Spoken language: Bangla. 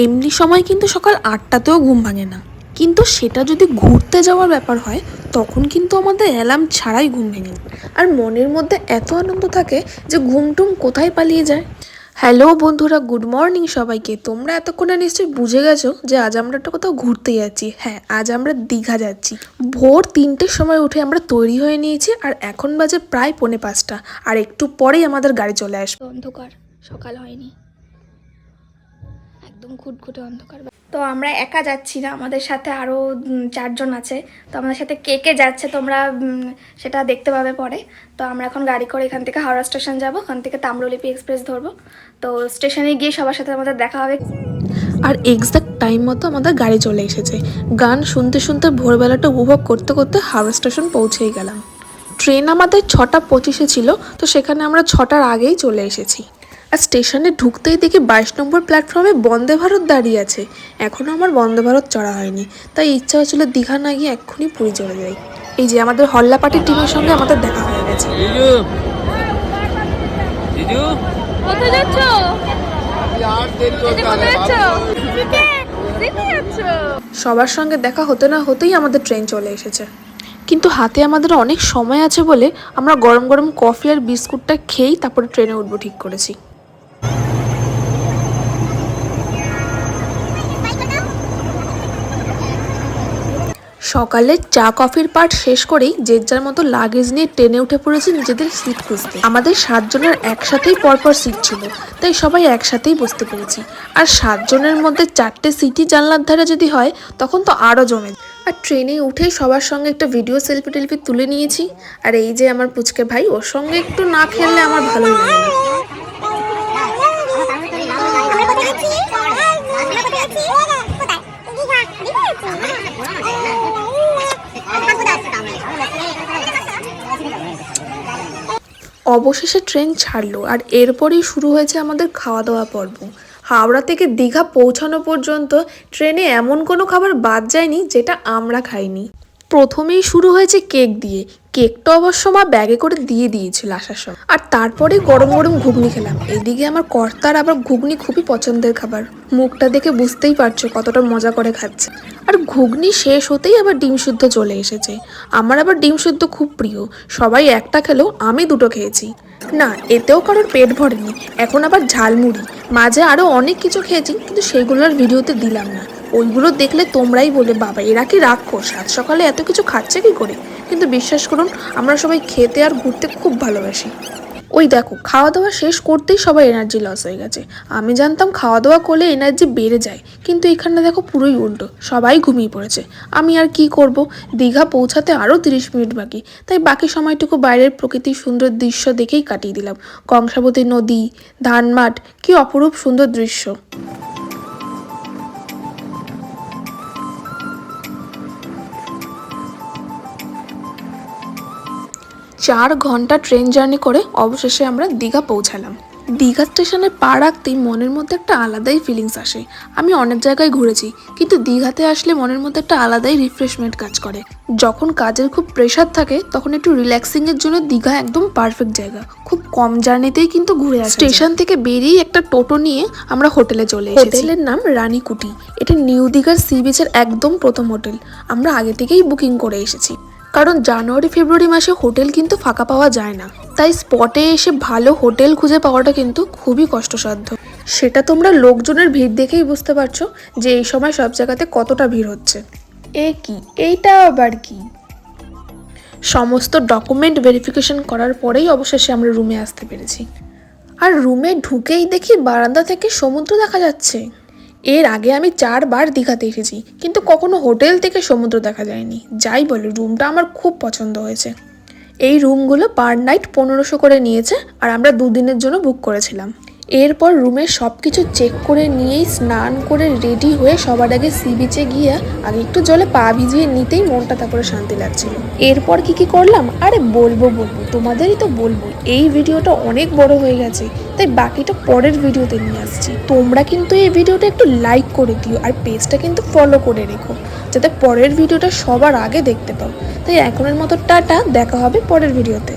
এমনি সময় কিন্তু সকাল 8টাতেও ঘুম ভাঙে না, কিন্তু সেটা যদি ঘুরতে যাওয়ার ব্যাপার হয় তখন কিন্তু আমাদের অ্যালার্ম ছাড়াই ঘুম ভেঙে আর মনের মধ্যে এত আনন্দ থাকে যে ঘুমটুম কোথায় পালিয়ে যায়। হ্যালো বন্ধুরা, গুড মর্নিং সবাইকে। তোমরা এতক্ষণে নিশ্চয়ই বুঝে গেছো যে আজ আমরা একটা কোথাও ঘুরতে যাচ্ছি। হ্যাঁ, আজ আমরা দীঘা যাচ্ছি। ভোর 3টের সময় উঠে আমরা তৈরি হয়ে নিয়েছি আর এখন বাজে প্রায় 4:45 আর একটু পরেই আমাদের গাড়ি চলে আসবে। অন্ধকার, সকাল হয়নি, একদম ঘুটঘুটে অন্ধকার। তো আমরা একা যাচ্ছি না, আমাদের সাথে আরও 4জন আছে। তো আমাদের সাথে কে কে যাচ্ছে তোমরা সেটা দেখতে পাবে পরে। তো আমরা এখন গাড়ি করে এখান থেকে হাওড়া স্টেশন যাব, ওখান থেকে তাম্রলিপি এক্সপ্রেস ধরবো। তো স্টেশনে গিয়ে সবার সাথে আমাদের দেখা হবে। আর এক্সাক্ট টাইম মতো আমাদের গাড়ি চলে এসেছে। গান শুনতে শুনতে ভোরবেলাটা উপভোগ করতে করতে হাওড়া স্টেশন পৌঁছেই গেলাম। ট্রেন আমাদের 6:25 ছিল, তো সেখানে আমরা 6টার আগেই চলে এসেছি। আর স্টেশনে ঢুকতেই দেখি 22 নম্বর প্ল্যাটফর্মে বন্দে ভারত দাঁড়িয়ে আছে। এখনও আমার বন্দে ভারত চড়া হয়নি, তাই ইচ্ছা হচ্ছিল দীঘা না গিয়ে এক্ষুনি পুরী চলে যাই। এই যে আমাদের হল্লা পার্টির টিমের সঙ্গে আমাদের দেখা হয়ে গেছে। সবার সঙ্গে দেখা হতে না হতেই আমাদের ট্রেন চলে এসেছে, কিন্তু হাতে আমাদের অনেক সময় আছে বলে আমরা গরম গরম কফি আর বিস্কুটটা খেয়েই তারপরে ট্রেনে উঠবো ঠিক করেছি। সকালে চা কফির পার্ট শেষ করেই যে যার মতো লাগেজ নিয়ে ট্রেনে উঠে পড়েছি নিজেদের সিট খুঁজতে। আমাদের 7 জনের একসাথেই পরপর সিট ছিল, তাই সবাই একসাথেই বসতে পেরেছি। আর 7 জনের মধ্যে 4টে সিটই জানলার ধারে যদি হয় তখন তো আরও জমে। আর ট্রেনে উঠেই সবার সঙ্গে একটা ভিডিও সেলফি টেলফি তুলে নিয়েছি। আর এই যে আমার পুচকে ভাই, ওর সঙ্গে একটু না খেললে আমার ভালোই লাগে না। অবশেষে ট্রেন ছাড়লো আর এরপরেই শুরু হয়েছে আমাদের খাওয়া দাওয়া পর্ব। হাওড়া থেকে দীঘা পৌঁছানো পর্যন্ত ট্রেনে এমন কোনো খাবার বাদ যায়নি যেটা আমরা খাইনি। প্রথমেই শুরু হয়েছে কেক দিয়ে। কেকটা অবশ্য মা ব্যাগে করে দিয়ে দিয়েছিল আসার সময়। আর তারপরে গরম গরম ঘুগনি খেলাম। এদিকে আমার কর্তার আবার ঘুগনি খুবই পছন্দের খাবার, মুখটা দেখে বুঝতেই পারছো কতটা মজা করে খাচ্ছে। আর ঘুগনি শেষ হতেই আবার ডিম সিদ্ধ চলে এসেছে। আমার আবার ডিম সিদ্ধ খুব প্রিয়, সবাই একটা খেলেও আমি 2টো খেয়েছি। না, এতেও কারোর পেট ভরেনি। এখন আবার ঝালমুড়ি, মাঝে আরও অনেক কিছু খেয়েছি, কিন্তু সেগুলোর ভিডিওতে দিলাম না। ওইগুলো দেখলে তোমরাই বলে বাবা এরা কি রাক্ষস, সাত সকালে এত কিছু খাচ্ছে কি করে। কিন্তু বিশ্বাস করুন, আমরা সবাই খেতে আর ঘুরতে খুব ভালোবাসি। ওই দেখো, খাওয়া দাওয়া শেষ করতেই সবাই এনার্জি লস হয়ে গেছে। আমি জানতাম খাওয়া দাওয়া করলে এনার্জি বেড়ে যায়, কিন্তু এখানে দেখো পুরোই উল্টো, সবাই ঘুমিয়ে পড়েছে। আমি আর কি করব, দীঘা পৌঁছাতে আরও 30 মিনিট বাকি, তাই বাকি সময়টুকু বাইরের প্রকৃতির সুন্দর দৃশ্য দেখেই কাটিয়ে দিলাম। কংসাবতী নদী, ধান মাঠ, কি অপরূপ সুন্দর দৃশ্য। 4 ঘন্টা ট্রেন জার্নি করে অবশেষে আমরা দীঘা পৌঁছালাম। দীঘা স্টেশনে পা রাখতেই মনের মধ্যে একটা আলাদাই ফিলিংস আসে। আমি অনেক জায়গায় ঘুরেছি, কিন্তু দীঘাতে আসলে মনের মধ্যে একটা আলাদাই রিফ্রেশমেন্ট কাজ করে। যখন কাজের খুব প্রেশার থাকে তখন একটু রিল্যাক্সিংয়ের জন্য দীঘা একদম পারফেক্ট জায়গা। খুব কম জার্নিতেই কিন্তু ঘুরে আসা। স্টেশন থেকে বেরিয়ে একটা টোটো নিয়ে আমরা হোটেলে চলে এসেছি। হোটেলের নাম রানীকুটি। এটা নিউ দীঘার সি বিচের একদম প্রথম হোটেল। আমরা আগে থেকেই বুকিং করে এসেছি, কারণ জানুয়ারি ফেব্রুয়ারি মাসে হোটেল কিন্তু ফাঁকা পাওয়া যায় না, তাই স্পটে এসে ভালো হোটেল খুঁজে পাওয়াটা কিন্তু খুবই কষ্টসাধ্য। সেটা তোমরা লোকজনের ভিড় দেখেই বুঝতে পারছো যে এই সময় সব জায়গাতে কতটা ভিড় হচ্ছে। এইটা আবার কি? সমস্ত ডকুমেন্ট ভেরিফিকেশন করার পরেই অবশেষে আমরা রুমে আসতে পেরেছি। আর রুমে ঢুকেই দেখি বারান্দা থেকে সমুদ্র দেখা যাচ্ছে। এর আগে আমি 4 বার দীঘাতে এসেছি, কিন্তু কখনো হোটেল থেকে সমুদ্র দেখা যায়নি। যাই বলে রুমটা আমার খুব পছন্দ হয়েছে। এই রুমগুলো পার নাইট 1500 করে নিয়েছে, আর আমরা 2 দিনের জন্য বুক করেছিলাম। এরপর রুমের সব কিছু চেক করে নিয়েই স্নান করে রেডি হয়ে সবার আগে সি বিচে গিয়ে আগে একটু জলে পা ভিজিয়ে নিতেই মনটা তারপরে শান্তি লাগছিল। এরপর কি করলাম আরে বলবো তোমাদেরই তো বলবো। এই ভিডিওটা অনেক বড় হয়ে গেছে, তাই বাকিটা পরের ভিডিওতে নিয়ে আসছি। তোমরা কিন্তু এই ভিডিওটা একটু লাইক করে দিও আর পেজটা কিন্তু ফলো করে রেখো, যাতে পরের ভিডিওটা সবার আগে দেখতে পাও। তাই এখনের মতো টাটা, দেখা হবে পরের ভিডিওতে।